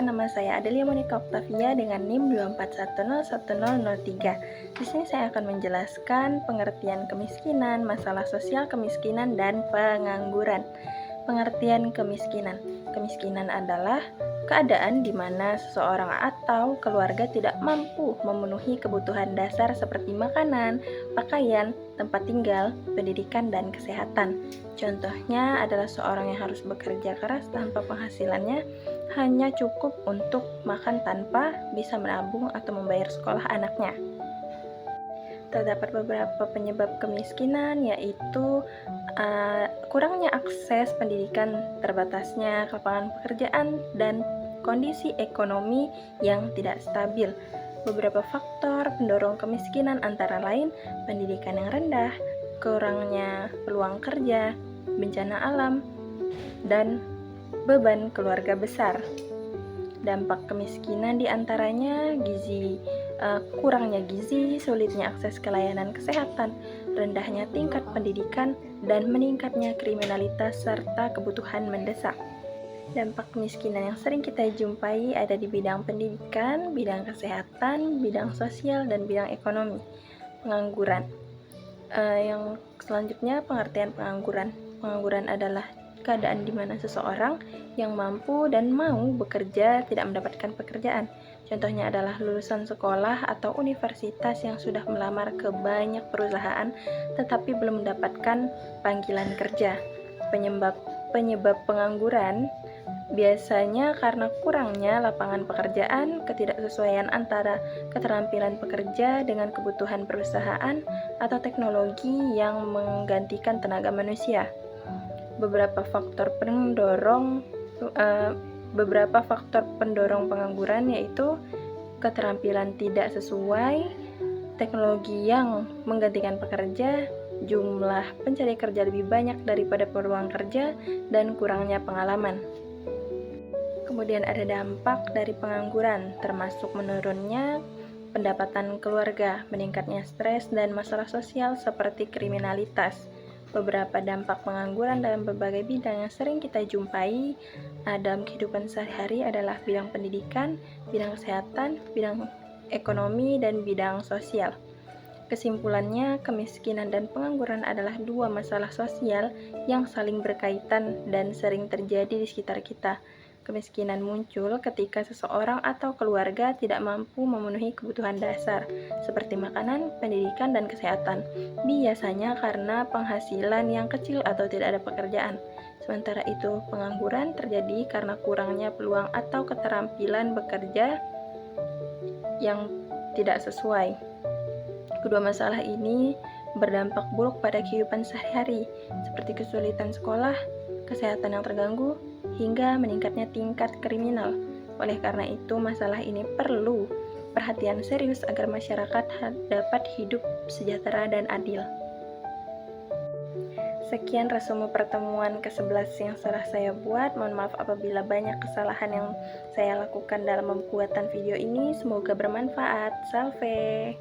perkenalkan, nama saya Adelia Monica Octavia dengan NIM 241010003. Di sini saya akan menjelaskan pengertian kemiskinan, masalah sosial kemiskinan, dan pengangguran. Pengertian kemiskinan. Kemiskinan adalah keadaan di mana seseorang atau keluarga tidak mampu memenuhi kebutuhan dasar seperti makanan, pakaian, tempat tinggal, pendidikan, dan kesehatan. Contohnya adalah seorang yang harus bekerja keras tanpa penghasilannya hanya cukup untuk makan tanpa bisa menabung atau membayar sekolah anaknya. Terdapat beberapa penyebab kemiskinan, yaitu kurangnya akses pendidikan, terbatasnya lapangan pekerjaan, dan kondisi ekonomi yang tidak stabil. Beberapa faktor pendorong kemiskinan antara lain pendidikan yang rendah, kurangnya peluang kerja, bencana alam, dan beban keluarga besar. Dampak kemiskinan diantaranya kurangnya gizi, sulitnya akses ke layanan kesehatan, rendahnya tingkat pendidikan, dan meningkatnya kriminalitas serta kebutuhan mendesak. Dampak kemiskinan yang sering kita jumpai ada di bidang pendidikan, bidang kesehatan, bidang sosial, dan bidang ekonomi. Pengangguran. Yang selanjutnya, pengertian pengangguran. Pengangguran adalah keadaan di mana seseorang yang mampu dan mau bekerja tidak mendapatkan pekerjaan. Contohnya adalah lulusan sekolah atau universitas yang sudah melamar ke banyak perusahaan tetapi belum mendapatkan panggilan kerja. Penyebab pengangguran biasanya karena kurangnya lapangan pekerjaan, ketidaksesuaian antara keterampilan pekerja dengan kebutuhan perusahaan, atau teknologi yang menggantikan tenaga manusia. Beberapa faktor pendorong pengangguran yaitu keterampilan tidak sesuai, teknologi yang menggantikan pekerja, jumlah pencari kerja lebih banyak daripada peluang kerja, dan kurangnya pengalaman. Kemudian ada dampak dari pengangguran, termasuk menurunnya pendapatan keluarga, meningkatnya stres, dan masalah sosial seperti kriminalitas. Beberapa dampak pengangguran dalam berbagai bidang yang sering kita jumpai dalam kehidupan sehari-hari adalah bidang pendidikan, bidang kesehatan, bidang ekonomi, dan bidang sosial. Kesimpulannya, kemiskinan dan pengangguran adalah dua masalah sosial yang saling berkaitan dan sering terjadi di sekitar kita. Kemiskinan muncul ketika seseorang atau keluarga tidak mampu memenuhi kebutuhan dasar, seperti makanan, pendidikan, dan kesehatan. Biasanya karena penghasilan yang kecil atau tidak ada pekerjaan. Sementara itu, pengangguran terjadi karena kurangnya peluang atau keterampilan bekerja yang tidak sesuai. Kedua masalah ini berdampak buruk pada kehidupan sehari-hari, seperti kesulitan sekolah, kesehatan yang terganggu, hingga meningkatnya tingkat kriminal. Oleh karena itu, masalah ini perlu perhatian serius agar masyarakat dapat hidup sejahtera dan adil. Sekian resume pertemuan ke-11 yang telah saya buat. Mohon maaf apabila banyak kesalahan yang saya lakukan dalam pembuatan video ini. Semoga bermanfaat. Salve!